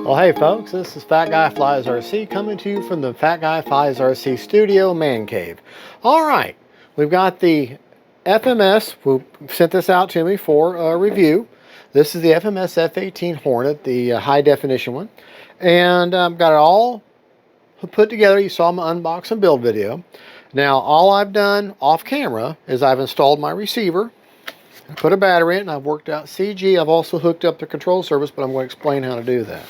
Well, hey folks, this is FatGuyFliesRC coming to you from the FatGuyFliesRC Studio Man Cave. Alright, we've got the FMS, who sent this out to me for a review. This is the FMS F18 Hornet, the high definition one. And I've got it all put together. You saw my unbox and build video. Now, all I've done off camera is I've installed my receiver, I put a battery in, and I've worked out CG. I've also hooked up the control surface, but I'm going to explain how to do that.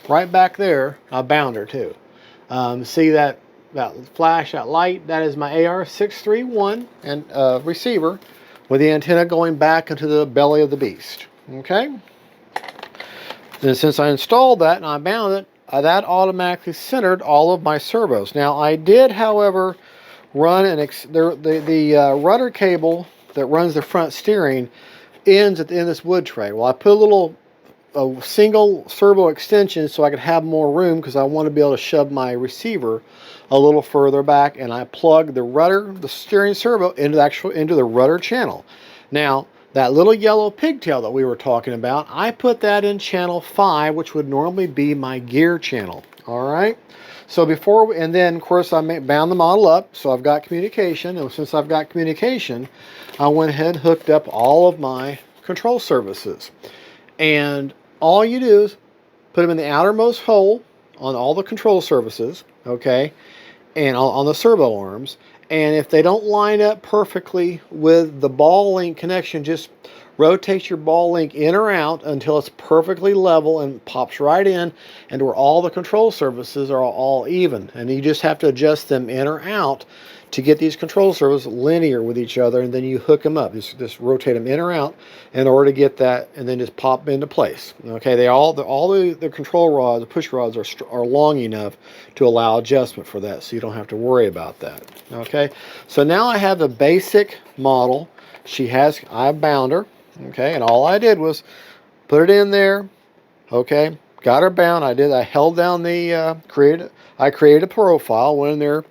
Right back there, I bound her too. See that flash, that light? That is my AS3X and receiver with the antenna going back into the belly of the beast. Okay. Then since I installed that and I bound it, that automatically centered all of my servos. Now I did, however, run the rudder cable that runs the front steering ends at the end of this wood tray. Well, I put a single servo extension so I could have more room because I want to be able to shove my receiver a little further back, and I plug the steering servo into the rudder channel. Now, that little yellow pigtail that we were talking about, I put that in channel 5, which would normally be my gear channel. All right. So and then of course I bound the model up, so I've got communication, and since I've got communication, I went ahead and hooked up all of my control surfaces. And all you do is put them in the outermost hole on all the control surfaces, okay, and on the servo arms. And if they don't line up perfectly with the ball link connection, just rotate your ball link in or out until it's perfectly level and pops right in, and where all the control surfaces are all even. And you just have to adjust them in or out to get these control surfaces linear with each other, and then you hook them up. Just rotate them in or out in order to get that, and then just pop into place. Okay, all the control rods, the push rods are long enough to allow adjustment for that, so you don't have to worry about that. Okay, so now I have the basic model. I bound her. Okay, and all I did was put it in there. Okay, got her bound. I held down I created a profile, went in there,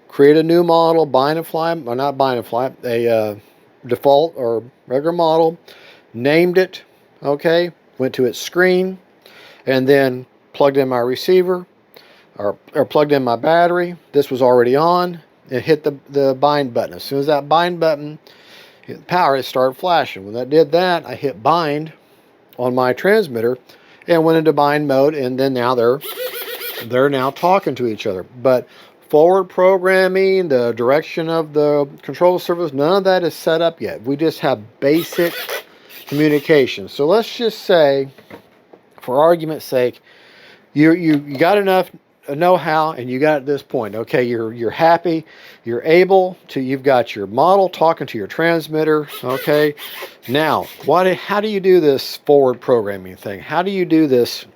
create a new model, bind and fly, or not bind and fly, a default or regular model, named it, okay, went to its screen, and then plugged in my receiver, or plugged in my battery. This was already on, and hit the bind button. As soon as that bind button hit the power, it started flashing. When that did that, I hit bind on my transmitter and went into bind mode, and then now they're now talking to each other. But forward programming, the direction of the control surface, none of that is set up yet. We just have basic communication. So let's just say, for argument's sake, you got enough know-how and you got at this point. Okay, you're happy, you've got your model talking to your transmitter. Okay, now how do you do this forward programming thing? How do you do this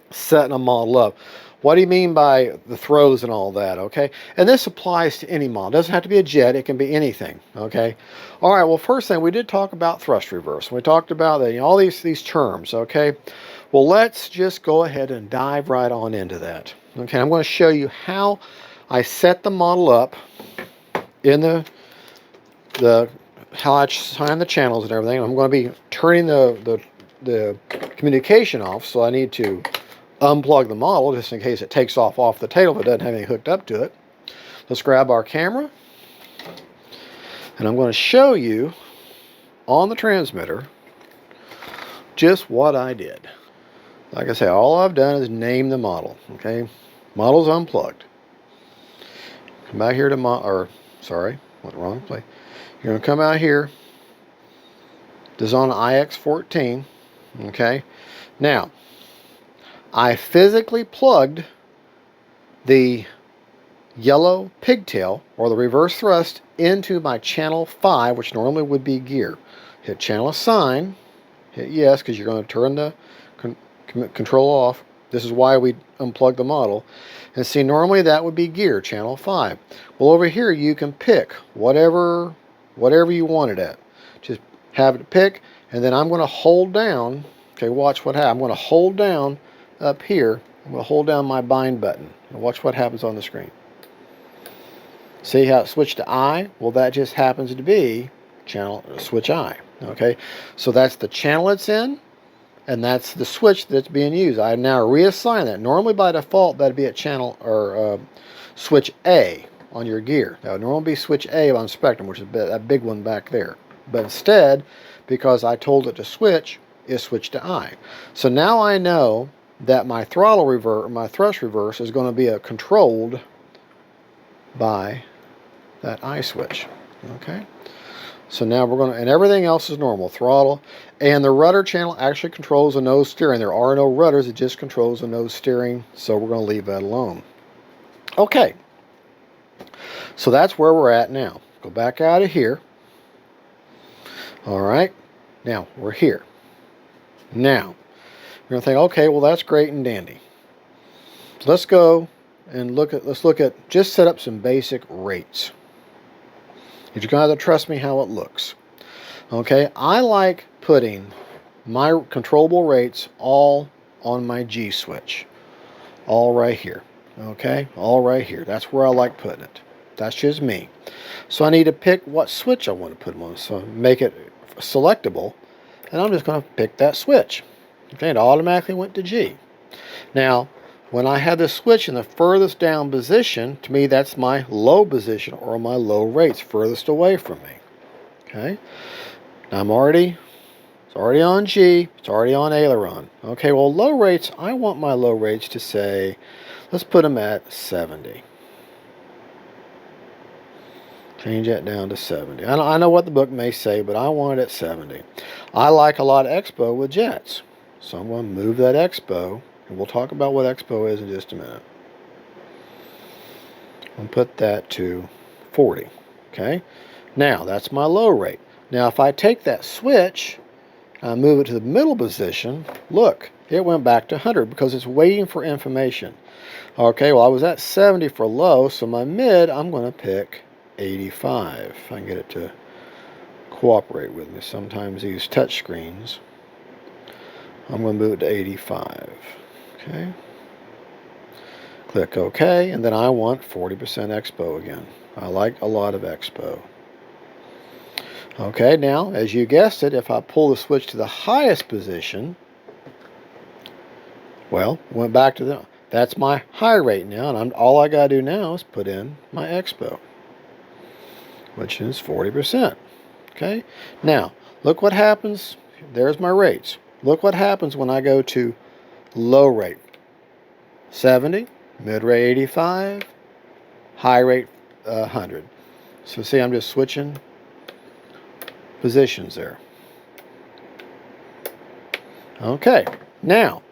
setting a model up? What do you mean by the throws and all that? Okay, and this applies to any model. It doesn't have to be a jet, it can be anything. Okay, all right, well, first thing, we did talk about thrust reverse. We talked about that, all these terms. Okay, well, let's just go ahead and dive right on into that. Okay, I'm going to show you how I set the model up in how I assign the channels and everything. I'm going to be turning the communication off, so I need to unplug the model just in case it takes off the table if it doesn't have anything hooked up to it. Let's grab our camera, and I'm going to show you on the transmitter just what I did. Like I say, all I've done is name the model. Okay, model's unplugged. Come back here to went wrong place. You're going to come out here. This is on IX14. Okay, now I physically plugged the yellow pigtail or the reverse thrust into my channel 5, which normally would be gear. Hit channel assign, hit yes, because you're going to turn the control off. This is why we unplug the model. And see, normally that would be gear, channel 5. Well, over here you can pick whatever you want it at. Just have it pick, and then I'm going to hold down. Okay, watch what happens. I'm going to hold down up here. I'm going to hold down my bind button, and watch what happens on the screen. See how it switched to I? Well, that just happens to be channel switch I. Okay, so that's the channel it's in, and that's the switch that's being used. I now reassign that. Normally by default that'd be at channel or switch A on your gear. That would normally be switch A on Spectrum, which is that big one back there. But instead, because I told it to switch, it switched to I. So now I know that my throttle reverse, my thrust reverse, is going to be controlled by that I switch. Okay. So now we're going to, and everything else is normal, throttle, and the rudder channel actually controls the nose steering. There are no rudders, it just controls the nose steering, so we're going to leave that alone. Okay, so that's where we're at now. Go back out of here. All right, now we're here. Now, you're going to think, okay, well that's great and dandy. Let's go and let's look at, just set up some basic rates. You're going to have to trust me how it looks. Okay, I like putting my controllable rates all on my G switch. All right here. Okay, all right here. That's where I like putting it. That's just me. So I need to pick what switch I want to put them on. So make it selectable. And I'm just going to pick that switch. Okay, it automatically went to G. Now, when I have the switch in the furthest down position, to me that's my low position or my low rates, furthest away from me. Okay, now it's already on G, it's already on aileron. Okay, well low rates, I want my low rates to say, let's put them at 70. Change that down to 70. I know what the book may say, but I want it at 70. I like a lot of expo with jets, so I'm going to move that expo. And we'll talk about what expo is in just a minute. I'll put that to 40. Okay. Now that's my low rate. Now if I take that switch, I move it to the middle position. Look, it went back to 100 because it's waiting for information. Okay. Well, I was at 70 for low, so my mid, I'm going to pick 85. If I can get it to cooperate with me. Sometimes these touch screens. I'm going to move it to 85. Okay. Click OK, and then I want 40% expo again. I like a lot of expo. Okay, now, as you guessed it, if I pull the switch to the highest position, well, went back to that's my high rate now, and all I got to do now is put in my expo, which is 40%. Okay, now, look what happens. There's my rates. Look what happens when I go to low rate 70, mid rate 85, high rate 100. So see, I'm just switching positions there. Okay, now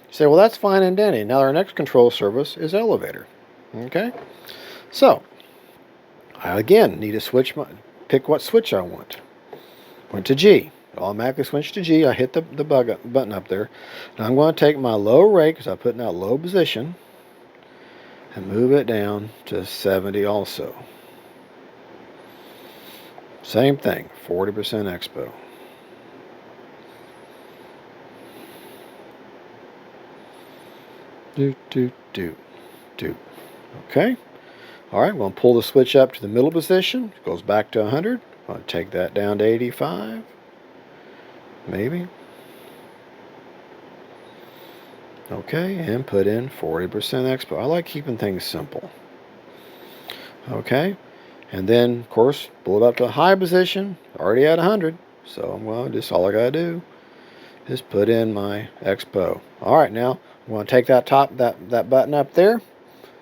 you say, well, that's fine and dandy. Now our next control surface is elevator. Okay, so I again need to switch pick what switch I want. Went to G. Automatically switch to G. I hit the button up there. Now I'm going to take my low rate, because I put in that low position, and move it down to 70 also. Same thing, 40% expo. Do. Okay. All right, we're going to pull the switch up to the middle position. It goes back to 100. I'm going to take that down to 85. Maybe. Okay, and put in 40% expo. I like keeping things simple. Okay, and then of course pull it up to a high position. Already at 100, so well, just all I gotta do is put in my expo. All right, now I'm going to take that that button up there.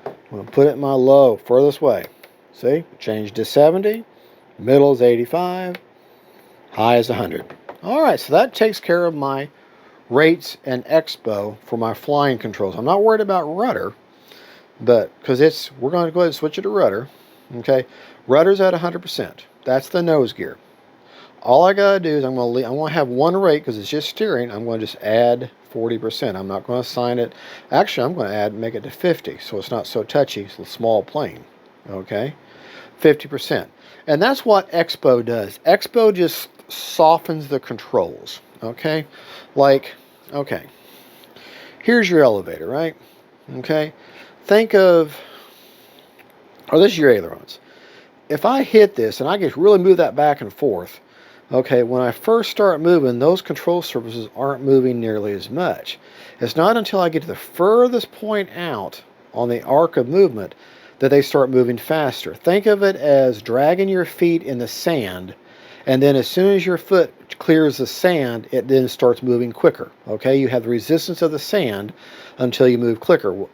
I'm going to put it in my low furthest way. See, change to 70. Middle is 85. High is 100. All right, so that takes care of my rates and expo for my flying controls. I'm not worried about rudder, but because we're going to go ahead and switch it to rudder. Okay, rudder's at 100%. That's the nose gear. All I gotta do is I'm going to have one rate because it's just steering. I'm going to just add 40%. I'm not going to assign it. Actually, I'm going to make it to 50, so it's not so touchy. It's a small plane. Okay, 50%, and that's what expo does. Expo just softens the controls. Okay, like, okay, here's your elevator, right? Okay, think of, this is your ailerons. If I hit this and I just really move that back and forth, Okay, when I first start moving, those control surfaces aren't moving nearly as much. It's not until I get to the furthest point out on the arc of movement that they start moving faster. Think of it as dragging your feet in the sand, and then as soon as your foot clears the sand, it then starts moving quicker. Okay, you have the resistance of the sand until you move quicker.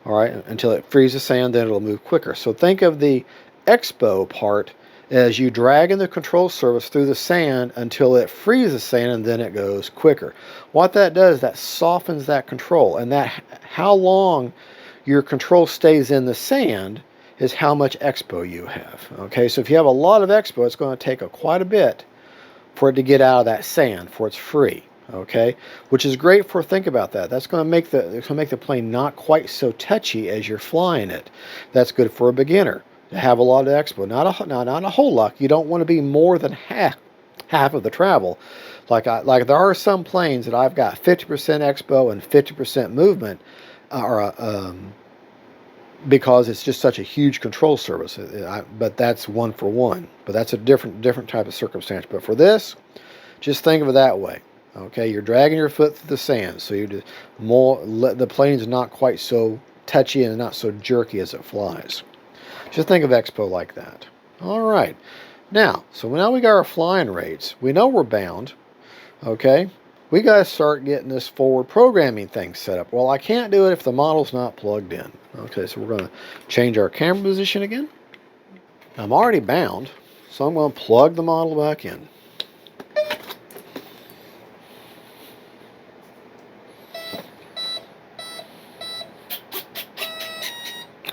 All right, until it frees the sand, then it'll move quicker. So think of the expo part as you dragging the control surface through the sand until it frees the sand, and then it goes quicker. What that does, that softens that control, and that how long your control stays in the sand is how much expo you have. Okay, so if you have a lot of expo, it's going to take quite a bit for it to get out of that sand, for it's free. Okay, which is great for, think about that. That's going to make the plane not quite so touchy as you're flying it. That's good for a beginner to have a lot of expo. Not a whole lot. You don't want to be more than half of the travel. Like there are some planes that I've got 50% expo and 50% movement, because it's just such a huge control surface. But that's one for one. But that's a different type of circumstance. But for this, just think of it that way. Okay, you're dragging your foot through the sand, so you just the plane's not quite so touchy and not so jerky as it flies. Just think of expo like that. All right, now we got our flying rates. We know we're bound. Okay, we got to start getting this forward programming thing set up. Well, I can't do it if the model's not plugged in. Okay, so we're going to change our camera position again. I'm already bound, so I'm going to plug the model back in.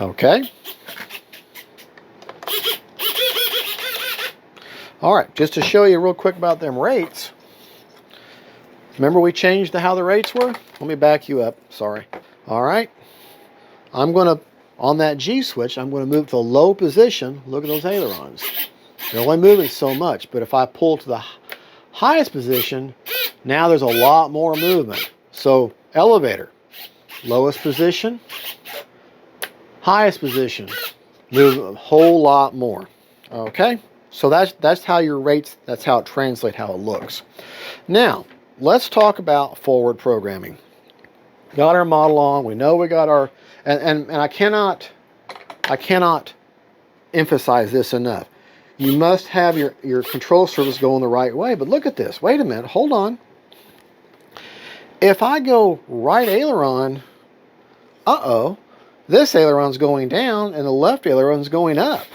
Okay. All right, just to show you real quick about them rates. Remember we changed how the rates were? Let me back you up, sorry. All right, I'm going to, on that G switch, I'm going to move to a low position. Look at those ailerons. They're only moving so much, but if I pull to the highest position, now there's a lot more movement. So elevator, lowest position, highest position, move a whole lot more. Okay, so that's how your rates, that's how it translates, how it looks. Now let's talk about forward programming. Got our model on, we know we got our, and I cannot emphasize this enough. You must have your control surface going the right way. But look at this, wait a minute, hold on. If I go right aileron, this aileron's going down and the left aileron's going up.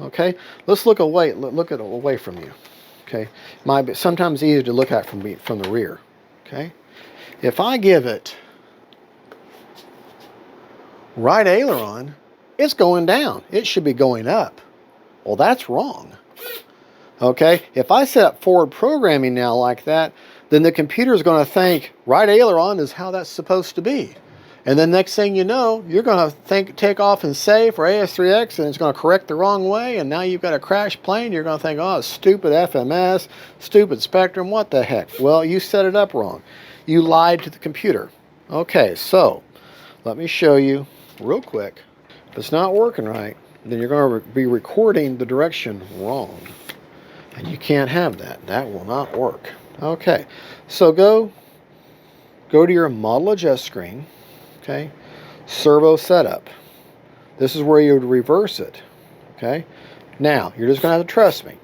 Okay, let's look away. Look at away from you. Okay, might be sometimes easier to look at from the rear. Okay, if I give it right aileron, it's going down. It should be going up. Well, that's wrong. Okay, if I set up forward programming now like that, then the computer is going to think right aileron is how that's supposed to be. And then next thing you know, you're going to take off and save for AS3X, and it's going to correct the wrong way, and now you've got a crash plane. You're going to think, oh, stupid FMS, stupid Spectrum, what the heck? Well, you set it up wrong. You lied to the computer. Okay, so let me show you real quick. If it's not working right, then you're going to be recording the direction wrong. And you can't have that. That will not work. Okay, so go to your model adjust screen. Okay, servo setup. This is where you would reverse it. Okay, now you're just going to have to trust me.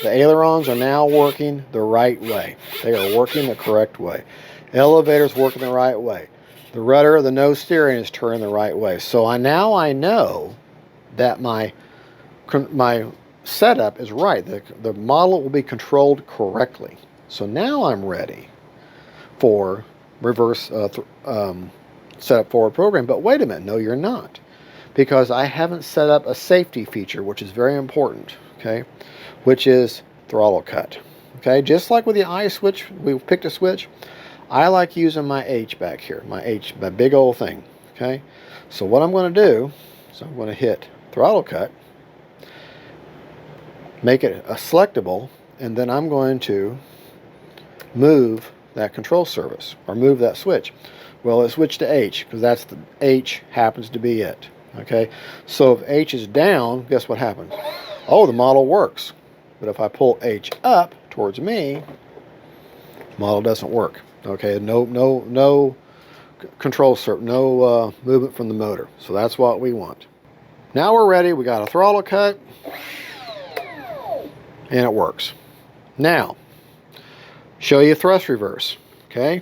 The ailerons are now working the right way. They are working the correct way. Elevator's working the right way. The rudder, the nose steering is turning the right way. So now I know that my setup is right. The model will be controlled correctly. So now I'm ready for reverse set up forward program. But wait a minute, no you're not, because I haven't set up a safety feature, which is very important, okay, which is throttle cut. Okay, just like with the I switch, we picked a switch, I like using my H back here, my big old thing. Okay, so what I'm going to do is I'm going to hit throttle cut, make it a selectable, and then I'm going to move that control surface, or move that switch. Well, let's switch to H, because that's the H happens to be it. Okay, so if H is down, guess what happens? Oh, the model works. but if I pull H up towards me, model doesn't work. Okay, no control circuit, no movement from the motor. So that's what we want. Now we're ready. We got a throttle cut, and it works. Now, show you thrust reverse. Okay,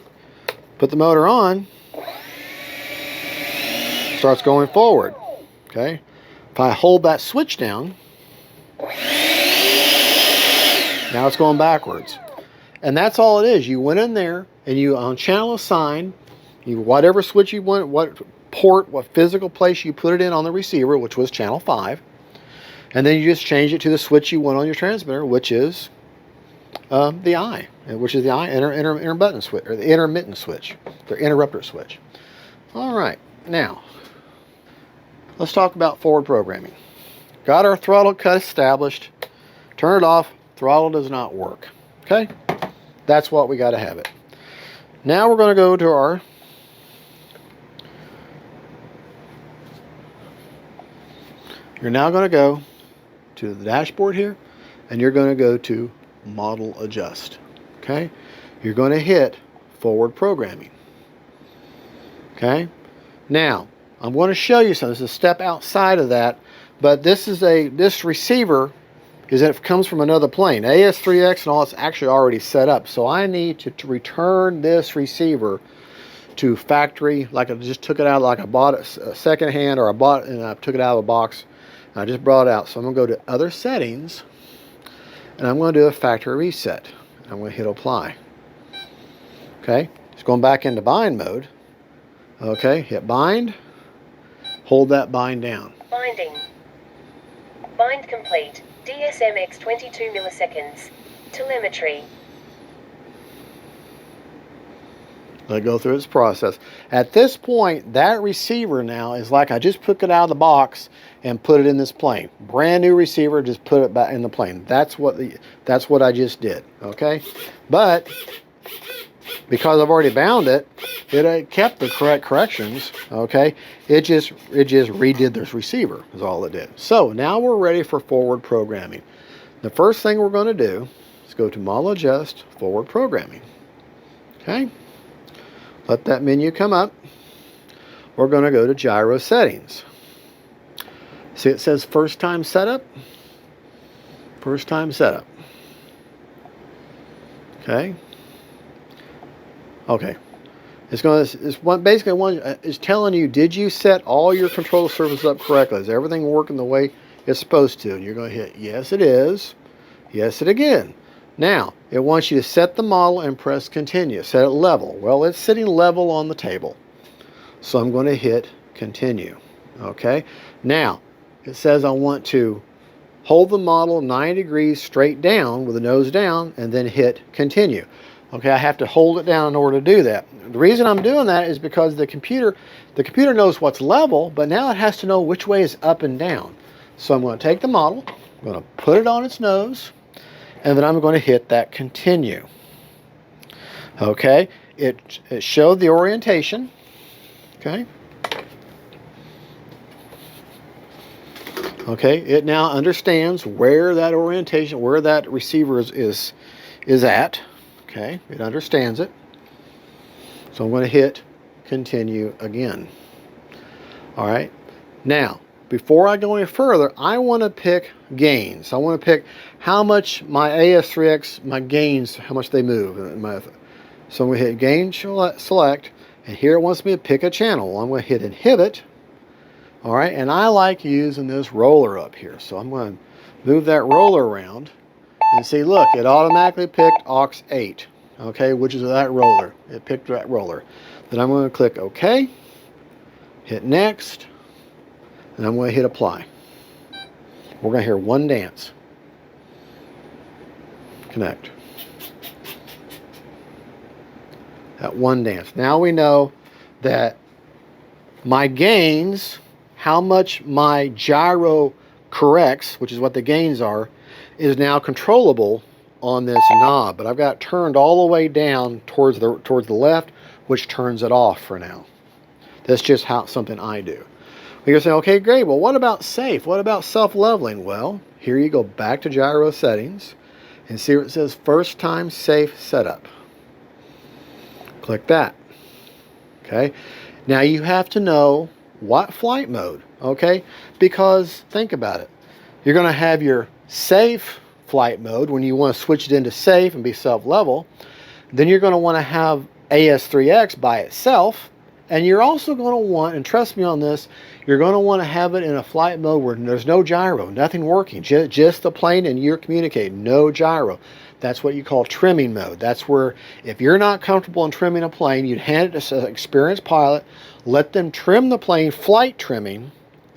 put the motor on, starts going forward. Okay, if I hold that switch down, now it's going backwards. And that's all it is. You went in there and you on channel assign, you whatever switch you want, what port, what physical place you put it in on the receiver, which was channel 5, and then you just change it to the switch you want on your transmitter, which is the I, which is the I intermittent switch, or the intermittent switch, the interrupter switch. All right, now let's talk about forward programming. Got our throttle cut established. Turn it off. Throttle does not work. Okay, that's what we got to have it. Now we're going to go to our You're now going to go to the dashboard here, and you're going to go to Model Adjust. Okay, you're going to hit Forward Programming. Okay, now I'm going to show you something. This is a step outside of that, but this receiver it comes from another plane. AS3X and all it's actually already set up. So I need to return this receiver to factory, like I just took it out, like I bought it second hand, or I bought it and I took it out of a box and I just brought it out. So I'm going to go to Other Settings, and I'm going to do a factory reset. I'm going to hit Apply. Okay, it's going back into bind mode. Okay, hit bind, hold that bind down. Binding. Bind complete. DSMX 22 milliseconds. Telemetry. Let it go through its process. At this point, that receiver now is like I just took it out of the box and put it in this plane. Brand new receiver, just put it back in the plane. That's what I just did. Okay, but because I've already bound it, it kept the correct corrections. Okay, it just redid this receiver is all it did. So now we're ready for forward programming. The first thing we're going to do is go to Model Adjust, Forward Programming. Okay, let that menu come up. We're going to go to Gyro Settings. See, it says First Time Setup. First Time Setup. Okay. Okay, it's telling you, did you set all your control surfaces up correctly? Is everything working the way it's supposed to? And you're going to hit yes, it is. Yes, it again. Now it wants you to set the model and press continue. Set it level. Well, it's sitting level on the table, so I'm going to hit continue. Okay. Now it says I want to hold the model 90 degrees straight down with the nose down, and then hit continue. Okay, I have to hold it down in order to do that. The reason I'm doing that is because the computer knows what's level, but now it has to know which way is up and down. So I'm going to take the model, I'm going to put it on its nose, and then I'm going to hit that continue. Okay, it showed the orientation. Okay. Okay, it now understands where that orientation, where that receiver is at. Okay, it understands it. So I'm going to hit continue again. All right. Now, before I go any further, I want to pick gains. I want to pick how much my AS3X, my gains, how much they move. So I'm going to hit gain select, and here it wants me to pick a channel. I'm going to hit inhibit. All right, and I like using this roller up here. So I'm going to move that roller around. And see, look, it automatically picked aux 8, okay, which is that roller. It picked that roller. Then I'm going to click OK, hit Next, and I'm going to hit Apply. We're going to hear one dance. Connect. That one dance. Now we know that my gains, how much my gyro corrects, which is what the gains are, is now controllable on this knob, but I've got it turned all the way down towards the left, which turns it off for now. That's just something I do. You're saying, okay, great. Well, what about safe? What about self-leveling? Well, here you go back to gyro settings and see where it says first time safe setup. Click that. Okay. Now you have to know what flight mode, okay? Because think about it. You're going to have your safe flight mode when you want to switch it into safe and be self-level. Then you're going to want to have AS3X by itself. And you're also going to want, and trust me on this, you're going to want to have it in a flight mode where there's no gyro, nothing working, just the plane and you're communicating, no gyro. That's what you call trimming mode. That's where if you're not comfortable in trimming a plane, you'd hand it to an experienced pilot, let them trim the plane, flight trimming,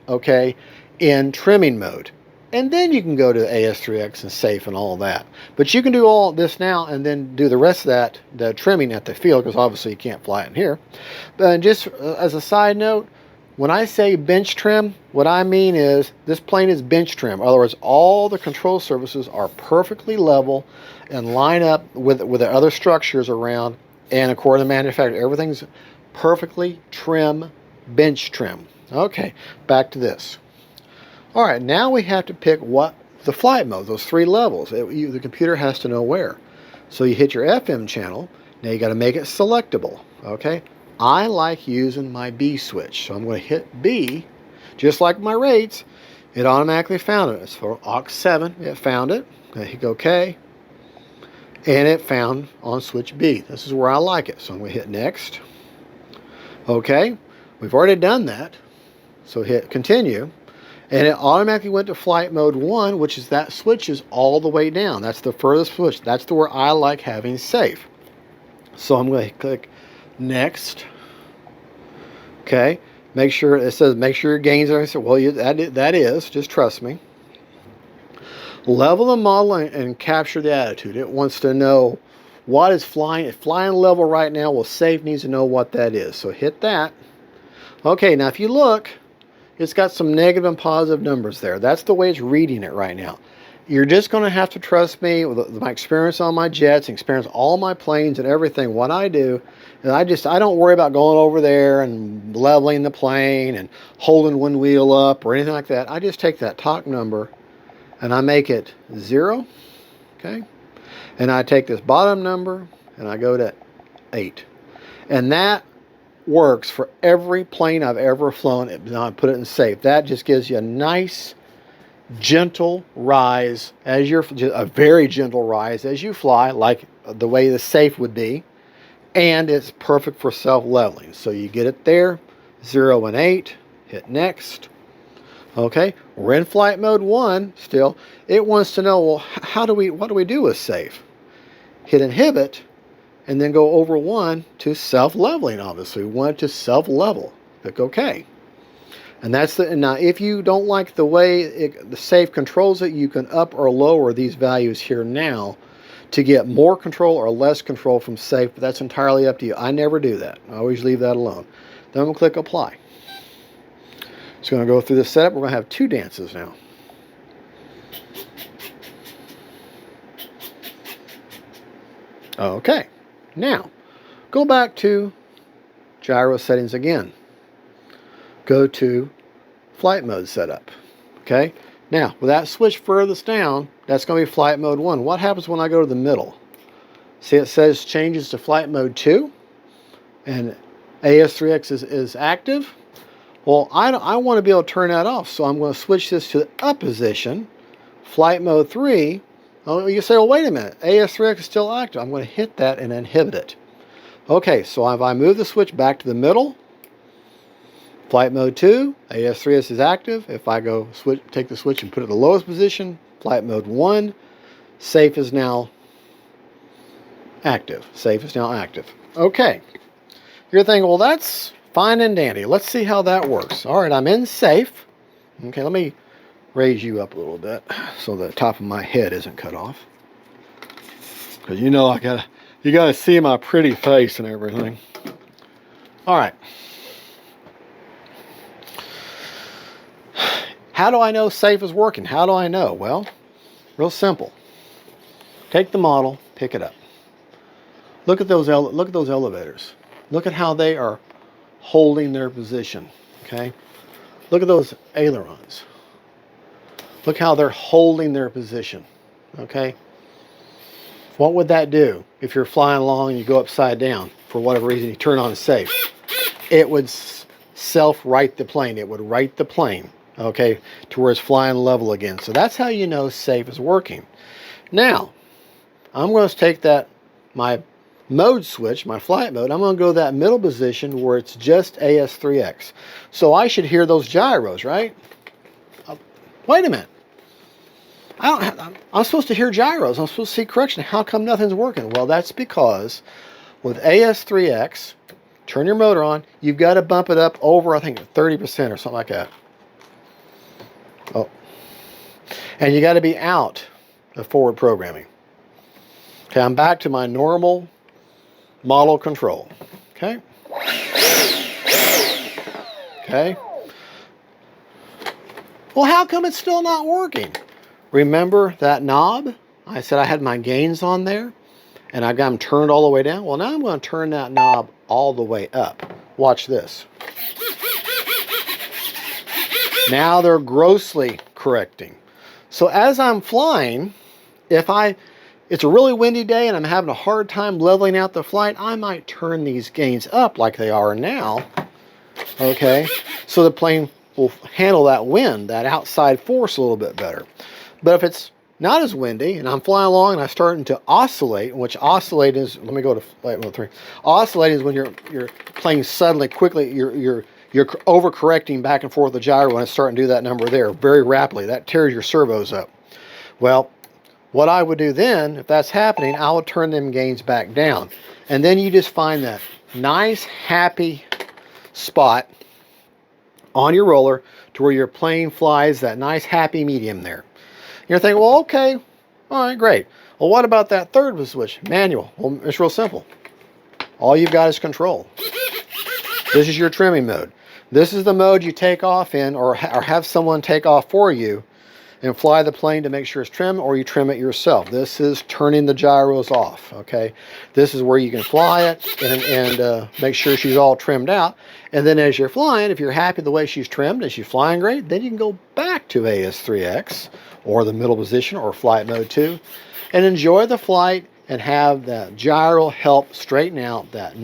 okay, in trimming mode. And then you can go to AS3X and safe and all that. But you can do all this now and then do the rest of that, the trimming at the field, because obviously you can't fly in here. But just as a side note, when I say bench trim, what I mean is this plane is bench trim. In other words, all the control surfaces are perfectly level and line up with the other structures around. And according to the manufacturer, everything's perfectly trim, bench trim. Okay, back to this. All right, now we have to pick what the flight mode, those 3 levels. The computer has to know where. So you hit your FM channel. Now you got to make it selectable. Okay, I like using my B switch, so I'm going to hit B, just like my rates. It automatically found it. It's for aux7. It found it. I hit OK, and it found on switch B. This is where I like it. So I'm going to hit next. Okay, we've already done that. So hit continue. And it automatically went to flight mode 1, which is that switch is all the way down. That's the furthest switch. That's the where I like having safe. So I'm going to click next. Okay. Make sure it says make sure your gains are. So, well, that is. Just trust me. Level the model and capture the attitude. It wants to know what is flying. It's flying level right now. Well, safe needs to know what that is. So hit that. Okay. Now if you look, it's got some negative and positive numbers there. That's the way it's reading it right now. You're just going to have to trust me with my experience on my jets, experience all my planes and everything. What I do is I don't worry about going over there and leveling the plane and holding one wheel up or anything like that. I just take that top number and I make it 0. Okay. And I take this bottom number and I go to 8. And that works for every plane I've ever flown. Now I put it in safe. That just gives you a nice, gentle rise as a very gentle rise as you fly, like the way the safe would be, and it's perfect for self-leveling. So you get it there, 0 and 8. Hit next. Okay, we're in flight mode 1 still. It wants to know, well, what do we do with safe? Hit inhibit. And then go over 1 to self-leveling, obviously. We want it to self-level. Click OK. And that's now, if you don't like the way the safe controls it, you can up or lower these values here now to get more control or less control from safe, but that's entirely up to you. I never do that. I always leave that alone. Then I'm going to click Apply. It's going to go through the setup. We're going to have 2 dances now. Okay. Now, go back to gyro settings again. Go to flight mode setup. Okay. Now, with that switch furthest down, that's going to be flight mode 1. What happens when I go to the middle? See, it says changes to flight mode 2, and AS3X is active. Well, I want to be able to turn that off, so I'm going to switch this to the up position, flight mode 3. Oh, you say, well, wait a minute, AS3X is still active. I'm going to hit that and inhibit it. Okay, so if I move the switch back to the middle, flight mode 2, AS3X is active. If I go take the switch and put it in the lowest position, flight mode 1, safe is now active. Safe is now active. Okay, you're thinking, well, that's fine and dandy. Let's see how that works. All right, I'm in safe. Okay, let me raise you up a little bit so the top of my head isn't cut off, because you know you gotta see my pretty face and everything. All right, how do I know safe is working? How do I know? Well, real simple. Take the model, pick it up. Look at those elevators. Look at how they are holding their position. Okay, Look at those ailerons. Look how they're holding their position, okay? What would that do if you're flying along and you go upside down for whatever reason, you turn on safe? It would self-right the plane. It would right the plane, okay, to where it's flying level again. So that's how you know safe is working. Now, I'm going to take my mode switch, my flight mode, I'm going to go to that middle position where it's just AS3X. So I should hear those gyros, right? Wait a minute. I'm supposed to hear gyros. I'm supposed to see correction. How come nothing's working? Well, that's because with AS3X, turn your motor on, you've got to bump it up over, I think, 30% or something like that. Oh. And you got to be out of forward programming. Okay, I'm back to my normal model control. Okay. Okay. Well, how come it's still not working? Remember that knob? I said I had my gains on there, and I got them turned all the way down. Well, now I'm going to turn that knob all the way up. Watch this. Now they're grossly correcting. So as I'm flying, if it's a really windy day and I'm having a hard time leveling out the flight, I might turn these gains up like they are now, okay, so the plane will handle that wind, that outside force a little bit better. But if it's not as windy and I'm flying along and I'm starting to oscillate, which oscillate is, let me go to flight mode 3. Oscillate is when you're playing suddenly, quickly, you're overcorrecting back and forth the gyro and it's starting to do that number there very rapidly. That tears your servos up. Well, what I would do then, if that's happening, I would turn them gains back down. And then you just find that nice, happy spot on your roller to where your plane flies that nice, happy medium there. You're thinking, well, okay, all right, great. Well, what about that third switch? Manual. Well, it's real simple. All you've got is control. This is your trimming mode. This is the mode you take off in or have someone take off for you and fly the plane to make sure it's trimmed, or you trim it yourself. This is turning the gyros off, okay? This is where you can fly it and make sure she's all trimmed out. And then as you're flying, if you're happy the way she's trimmed and she's flying great, then you can go back to AS3X or the middle position or flight mode 2 and enjoy the flight and have that gyro help straighten out that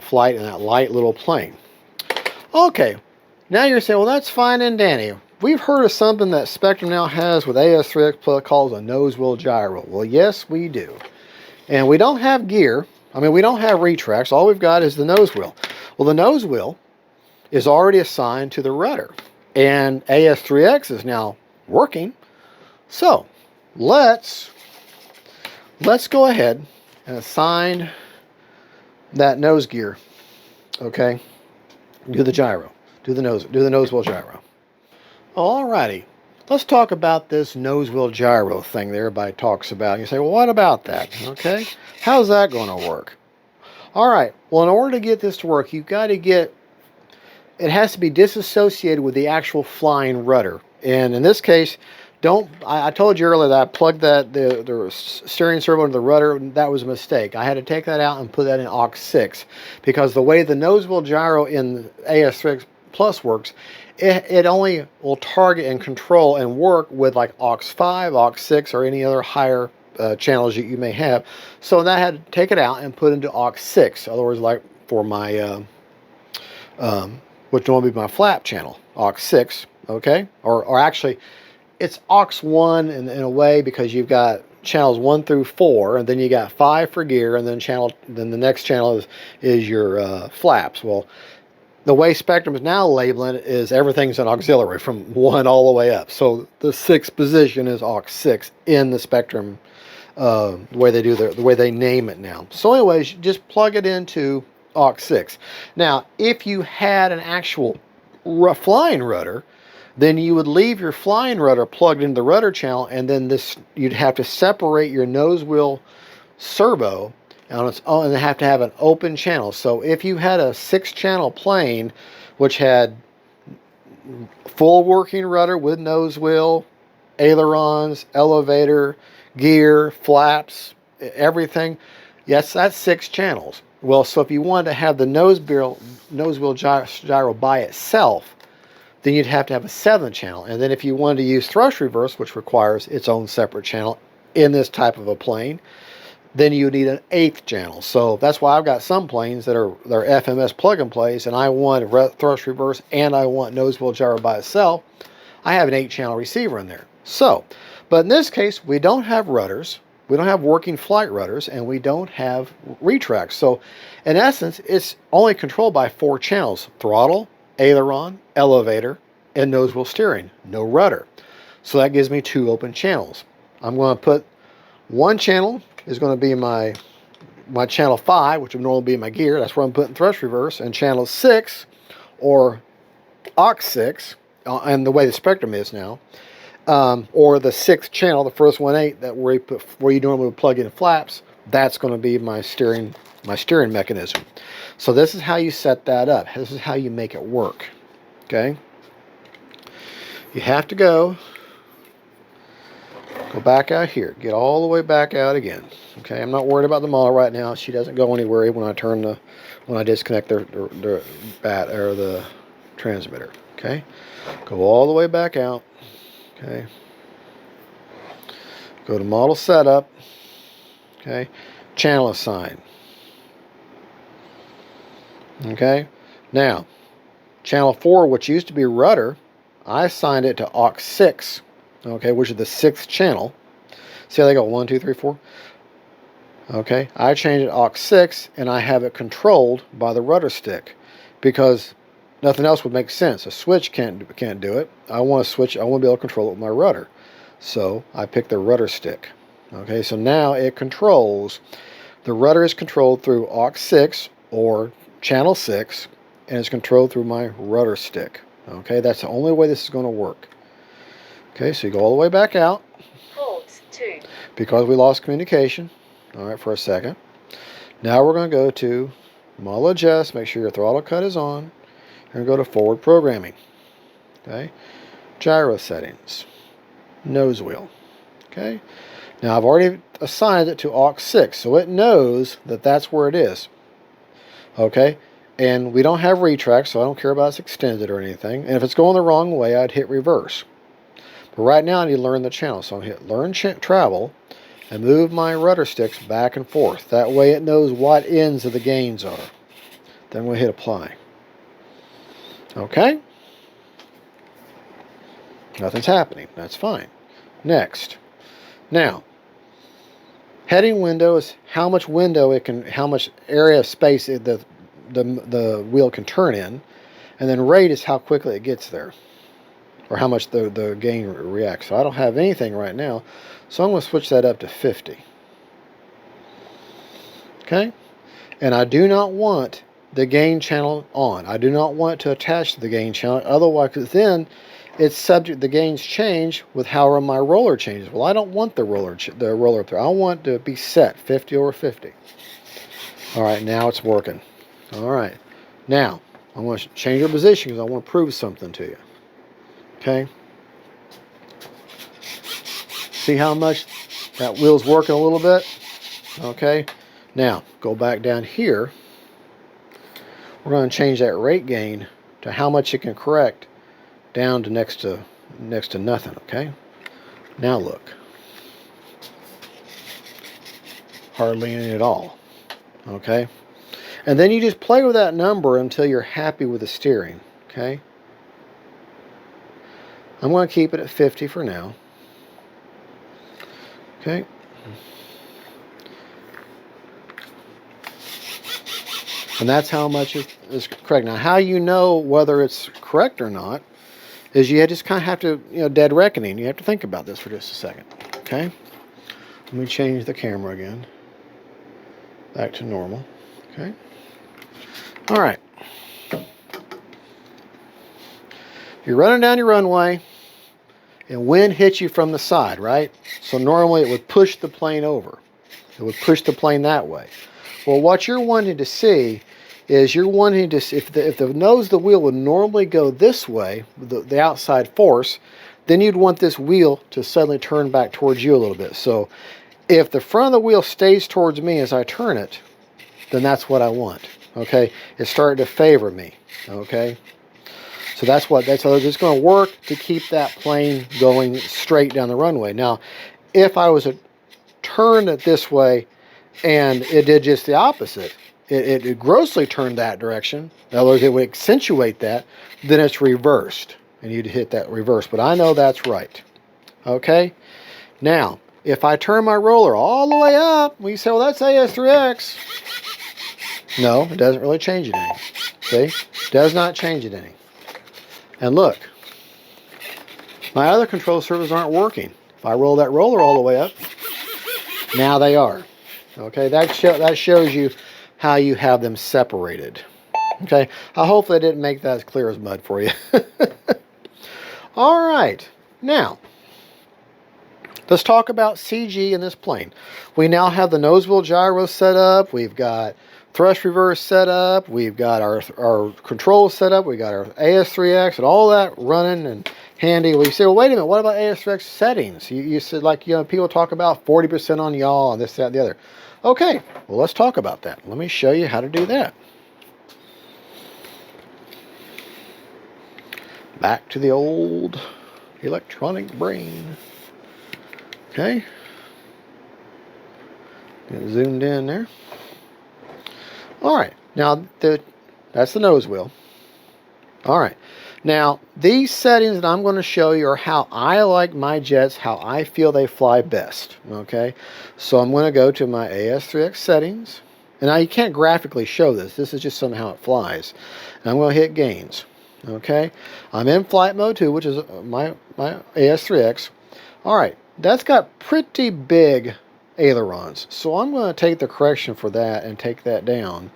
flight in that light little plane. Okay, now you're saying, well, that's fine and dandy. We've heard of something that Spectrum now has with AS3X called a nose wheel gyro. Well, yes, we do. And we don't have gear. I mean, we don't have retracts. All we've got is the nose wheel. Well, the nose wheel is already assigned to the rudder. And AS3X is now working. So, let's go ahead and assign that nose gear. Okay? Do the gyro. Do the nose wheel gyro. Alrighty, let's talk about this nose wheel gyro thing that everybody talks about. And you say, well, what about that? Okay, how's that going to work? Alright, well, in order to get this to work, you've got to get, it has to be disassociated with the actual flying rudder. And in this case, I told you earlier that I plugged the steering servo into the rudder. That was a mistake. I had to take that out and put that in AUX6 because the way the nose wheel gyro in AS3X Plus works, it only will target and control and work with like AUX5, AUX6, or any other higher channels that you may have. So that I had to take it out and put into AUX6. In other words, like for my, which one would be my flap channel, AUX6, okay? Or actually, it's AUX1 in a way because you've got channels 1 through 4, and then you got 5 for gear, and then the next channel is your flaps. Well, the way Spectrum is now labeling it is everything's an auxiliary from 1 all the way up. So the 6th position is AUX6 in the Spectrum, the way they name it now. So anyways, just plug it into AUX6. Now, if you had an actual flying rudder, then you would leave your flying rudder plugged into the rudder channel, and then you'd have to separate your nose wheel servo on its own, and they have to have an open channel. So if you had a 6-channel plane which had full working rudder with nose wheel, ailerons, elevator, gear, flaps, everything, yes, that's 6 channels. Well, so if you wanted to have the nose wheel gyro by itself, then you'd have to have a 7th channel. And then if you wanted to use thrust reverse, which requires its own separate channel in this type of a plane, then you need an 8th channel. So that's why I've got some planes that are FMS plug and plays, and I want thrust reverse and I want nose wheel gyro by itself. I have an 8-channel receiver in there. So, but in this case, we don't have rudders. We don't have working flight rudders, and we don't have retracts. So, in essence, it's only controlled by 4 channels: throttle, aileron, elevator, and nose wheel steering. No rudder. So that gives me 2 open channels. I'm going to put one channel is going to be my channel 5, which would normally be my gear. That's where I'm putting thrust reverse. And channel 6, or AS3X, and the way the spectrum is now, or the 6th channel, the first 1/8, that where you normally would plug in flaps, that's going to be my steering mechanism. So this is how you set that up. This is how you make it work. Okay. You have to go back out here. Get all the way back out again. Okay. I'm not worried about the model right now. She doesn't go anywhere when I disconnect the bat or the transmitter. Okay. Go all the way back out. Okay. Go to model setup. Okay. Channel assign. Okay. Now, channel 4, which used to be rudder, I assigned it to AS6. Okay, which is the 6th channel. See how they go 1, 2, 3, 4? Okay. I changed it to AS6, and I have it controlled by the rudder stick, because nothing else would make sense. A switch can't do it. I want to switch. I want to be able to control it with my rudder. So I picked the rudder stick. Okay, so now it controls. The rudder is controlled through AS6 or channel 6, and it's controlled through my rudder stick. Okay, that's the only way this is going to work. Okay, so you go all the way back out. Ports 2. Because we lost communication. All right, for a second. Now we're going to go to model adjust. Make sure your throttle cut is on. You're going to go to forward programming. Okay, gyro settings, nose wheel. Okay, now I've already assigned it to AS6, so it knows that that's where it is. Okay, and we don't have retract, so I don't care about it's extended or anything. And if it's going the wrong way, I'd hit reverse. But right now I need to learn the channel, so I'll hit learn travel and move my rudder sticks back and forth. That way it knows what ends of the gains are. Then we'll hit apply. Okay? Nothing's happening. That's fine. Next. Now, heading window is how much window it can, how much area of space the wheel can turn in, and then rate is how quickly it gets there, or how much the gain reacts. So I don't have anything right now, so I'm going to switch that up to 50. Okay? And I do not want the gain channel on. I do not want it to attach to the gain channel, otherwise, because then it's subject, the gains change with however my roller changes. Well, I don't want the roller through. I want to be set 50 over 50. All right, now it's working. All right, now I want to change your position because I want to prove something to you. Okay, see how much that wheel's working a little bit? Okay, now go back down here. We're going to change that rate gain to how much it can correct down to next to nothing. Okay, now look, hardly any at all. Okay, and then you just play with that number until you're happy with the steering. Okay, I'm going to keep it at 50 for now. Okay, and that's how much is correct. Now, how you know whether it's correct or not is you just kind of have to, dead reckoning. You have to think about this for just a second. Okay, let me change the camera again back to normal. Okay, all right. You're running down your runway, and wind hits you from the side, right? So normally it would push the plane over. It would push the plane that way. Well, what you're wanting to see is you're wanting to see if the nose of the wheel would normally go this way, the outside force, then you'd want this wheel to suddenly turn back towards you a little bit. So if the front of the wheel stays towards me as I turn it, then that's what I want. Okay, it's starting to favor me. Okay, so that's just going to work to keep that plane going straight down the runway. Now, if I was to turn it this way and it did just the opposite, it grossly turned that direction, in other words, it would accentuate that, then it's reversed, and you'd hit that reverse. But I know that's right. Okay, now if I turn my roller all the way up, we say, well, that's AS3X. No, it doesn't really change it any. See, does not change it any. And look, my other control surfaces aren't working. If I roll that roller all the way up, now they are. Okay, that shows you how you have them separated. Okay, I hope I didn't make that as clear as mud for you. All right, now let's talk about CG in this plane. We now have the nose wheel gyro set up. We've got thrust reverse set up. We've got our controls set up. We got our AS3X and all that running and handy. Well, you say, well, wait a minute, what about AS3X settings? You said, like, you know, people talk about 40% on yaw and this, that, and the other. Okay, well, let's talk about that. Let me show you how to do that. Back to the old electronic brain. Okay. Get zoomed in there. All right, now that's the nose wheel. All right, now these settings that I'm going to show you are how I like my jets, how I feel they fly best. Okay, so I'm going to go to my AS3X settings, and now you can't graphically show this. This is just somehow it flies. And I'm going to hit gains. Okay, I'm in flight mode 2, which is my AS3X. All right, that's got pretty big ailerons, so I'm going to take the correction for that and take that down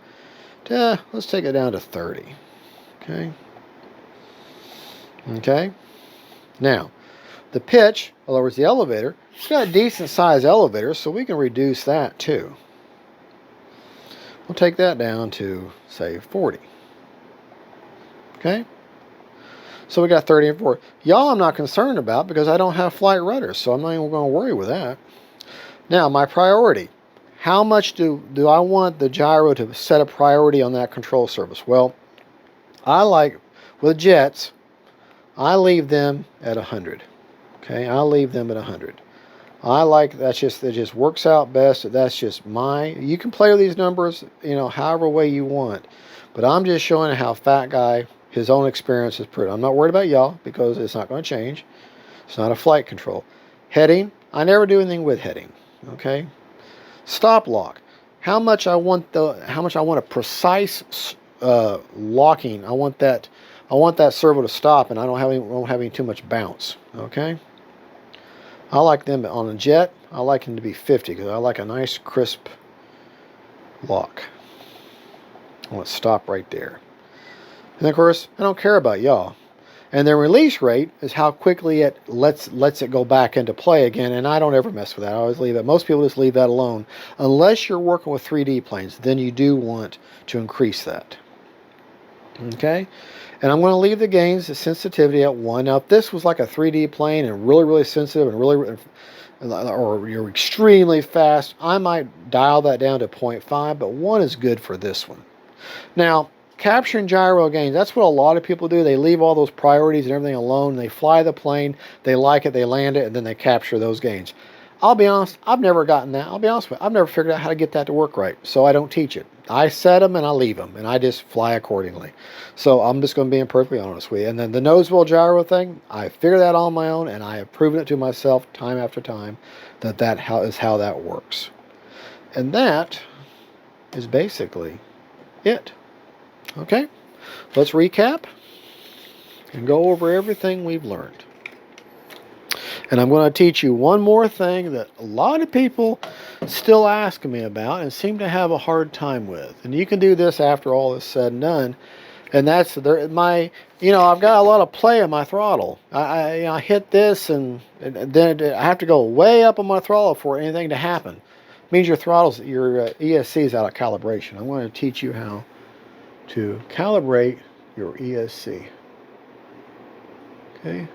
to, let's take it down to 30. Okay, now the pitch, in other words the elevator, it's got a decent size elevator, so we can reduce that too. We'll take that down to, say, 40. Okay, so we got 30 and 40. Y'all I'm not concerned about because I don't have flight rudders, so I'm not even going to worry with that. Now, my priority. How much do I want the gyro to set a priority on that control surface? Well, I like, with jets, I leave them at 100. Okay, I leave them at 100. I like, it just works out best. That's just you can play with these numbers, you know, however way you want. But I'm just showing how Fat Guy, his own experience is pretty. I'm not worried about y'all because it's not going to change. It's not a flight control. Heading, I never do anything with heading. Okay, stop lock. How much I want a precise locking. I want that servo to stop, and I don't have any too much bounce. Okay, I like them on a jet. I like them to be 50 because I like a nice crisp lock. I want to stop right there. And of course, I don't care about yaw. And the release rate is how quickly it lets it go back into play again, and I don't ever mess with that. I always leave it. Most people just leave that alone. Unless you're working with 3D planes, then you do want to increase that. Okay? And I'm going to leave the gains, the sensitivity at 1. Now, if this was like a 3D plane and really, really sensitive and really, or you're extremely fast, I might dial that down to 0.5, but 1 is good for this one. Now, capturing gyro gains, that's what a lot of people do. They leave all those priorities and everything alone. They fly the plane, they like it, they land it, and then they capture those gains. I'll be honest, I've never gotten that. I'll be honest with you, I've never figured out how to get that to work right, so I don't teach it. I set them and I leave them, and I just fly accordingly. So I'm just going to be perfectly honest with you. And then the nose wheel gyro thing, I figured that on my own, and I have proven it to myself time after time that is how that works. And that is basically it. Okay, let's recap and go over everything we've learned. And I'm going to teach you one more thing that a lot of people still ask me about and seem to have a hard time with. And you can do this after all is said and done. And that's I've got a lot of play on my throttle. I hit this and then I have to go way up on my throttle for anything to happen. It means your ESC is out of calibration. I'm going to teach you how to calibrate your ESC. Okay,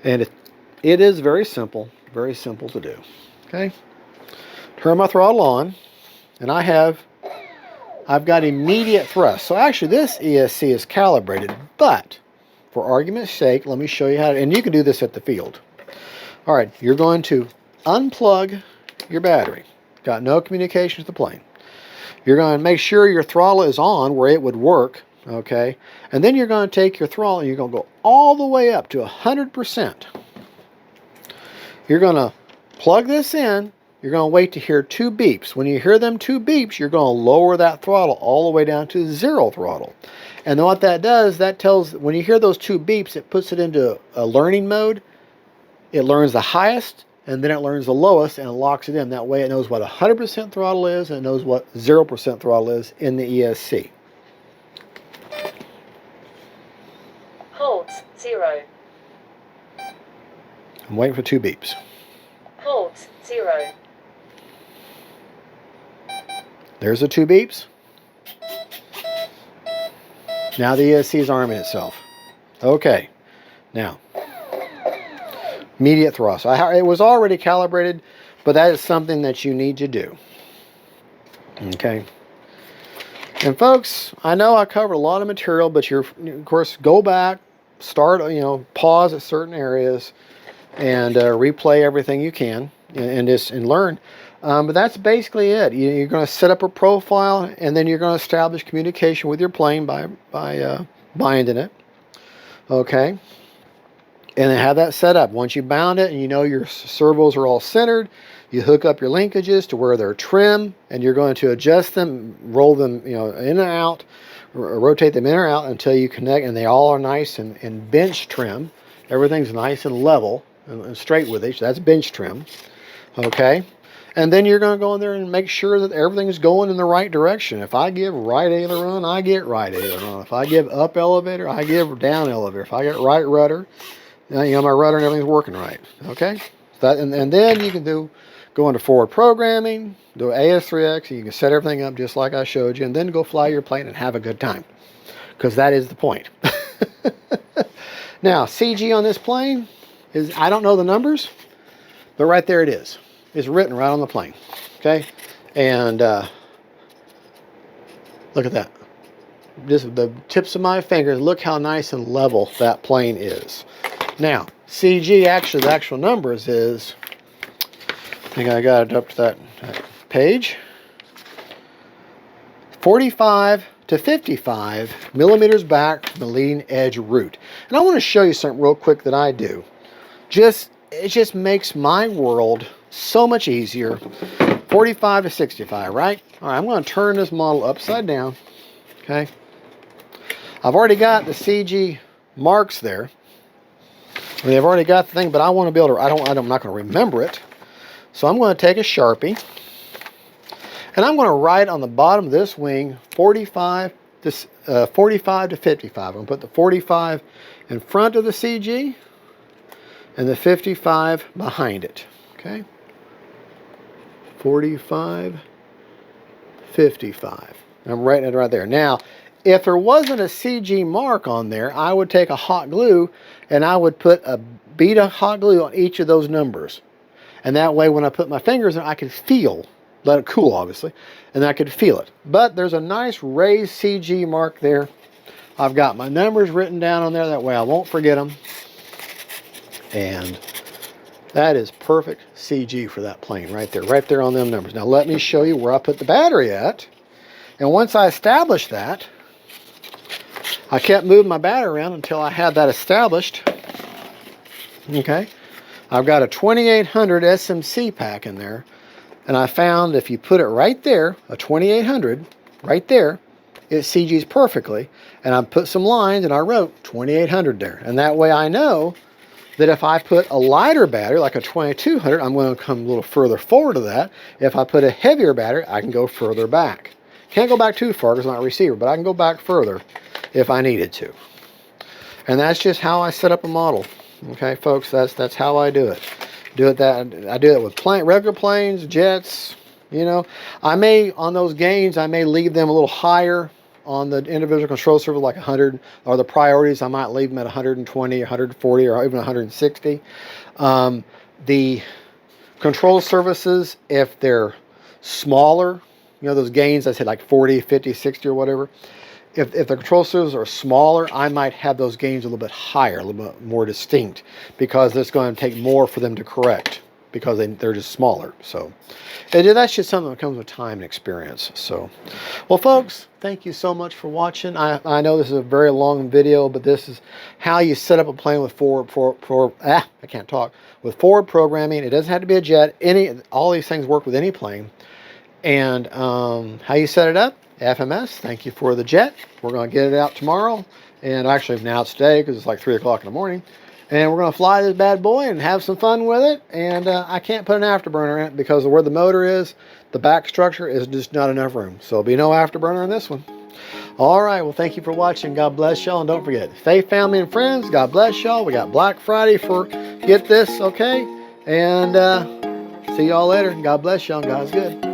and it is very simple to do. Okay, turn my throttle on. and I've got immediate thrust. So actually this ESC is calibrated, but for argument's sake, let me show you how to, and you can do this at the field. All right, you're going to unplug your battery. Got no communication with the plane. You're going to make sure your throttle is on where it would work, okay? And then you're going to take your throttle and you're going to go all the way up to 100%. You're going to plug this in. You're going to wait to hear 2 beeps. When you hear them 2 beeps, you're going to lower that throttle all the way down to 0 throttle. And then what that does, that tells, when you hear those 2 beeps, it puts it into a learning mode. It learns the highest, and then it learns the lowest, and it locks it in. That way it knows what 100% throttle is, and it knows what 0% throttle is in the ESC. Holds 0. I'm waiting for 2 beeps. Holds 0. There's the 2 beeps. Now the ESC is arming itself. Okay. Now, immediate thrust. It was already calibrated, but that is something that you need to do. Okay. And folks, I know I covered a lot of material, but of course, go back, start, pause at certain areas, and replay everything you can, and learn. But that's basically it. You're going to set up a profile, and then you're going to establish communication with your plane by binding it. Okay. And then have that set up. Once you bound it and you know your servos are all centered, you hook up your linkages to where they're trim, and you're going to adjust them, roll them in and out, rotate them in or out until you connect, and they all are nice and bench trim. Everything's nice and level and straight with each. That's bench trim. Okay. And then you're going to go in there and make sure that everything's going in the right direction. If I give right aileron, I get right aileron. If I give up elevator, I give down elevator. If I get right rudder, my rudder and everything's working right. Okay? And then you can go into forward programming, do AS3X, and you can set everything up just like I showed you, and then go fly your plane and have a good time. Because that is the point. Now, CG on this plane is, I don't know the numbers, but right there it is. It's written right on the plane. Okay? And look at that. Just the tips of my fingers, look how nice and level that plane is. Now, CG, actually, the actual numbers is, I think I got it up to that page, 45 to 55 millimeters back from the leading edge root. And I want to show you something real quick that I do. It just makes my world so much easier. 45 to 65, right? All right, I'm going to turn this model upside down. Okay. I've already got the CG marks there. I mean, I've already got the thing, but I want to be able to, I'm not going to remember it. So I'm going to take a Sharpie, and I'm going to write on the bottom of this wing 45 to 55. I'm going to put the 45 in front of the CG and the 55 behind it. Okay. 45, 55. I'm writing it right there. Now, if there wasn't a CG mark on there, I would take a hot glue and I would put a bead of hot glue on each of those numbers. And that way, when I put my fingers in, I could feel, let it cool, obviously, and I could feel it. But there's a nice raised CG mark there. I've got my numbers written down on there. That way I won't forget them. And that is perfect CG for that plane right there on them numbers. Now let me show you where I put the battery at. And once I established that, I kept moving my battery around until I had that established. Okay. I've got a 2800 SMC pack in there. And I found if you put it right there, a 2800, right there, it CGs perfectly. And I put some lines and I wrote 2800 there. And that way I know that if I put a lighter battery, like a 2200, I'm going to come a little further forward to that. If I put a heavier battery, I can go further back. Can't go back too far because it's not a receiver, but I can go back further if I needed to. And that's just how I set up a model. Okay, folks, that's how I do it. I do it with regular planes, jets, I may, on those gains, I may leave them a little higher on the individual control servo, like 100, or the priorities, I might leave them at 120, 140, or even 160. The control surfaces, if they're smaller, you know, those gains I said like 40, 50, 60 or whatever. If the control surfaces are smaller, I might have those gains a little bit higher, a little bit more distinct, because it's going to take more for them to correct, because they're just smaller. So that's just something that comes with time and experience. So, well, folks, thank you so much for watching. I know this is a very long video, but this is how you set up a plane with forward programming. It doesn't have to be a jet. All these things work with any plane. And how you set it up, FMS. Thank you for the jet. We're going to get it out tomorrow, and actually now it's today because it's like 3 o'clock in the morning. And we're going to fly this bad boy and have some fun with it. And I can't put an afterburner in it because of where the motor is. The back structure is just not enough room. So there'll be no afterburner in this one. All right. Well, thank you for watching. God bless y'all. And don't forget, faith, family, and friends, God bless y'all. We got Black Friday for get this, okay? And see y'all later. God bless y'all. God's good.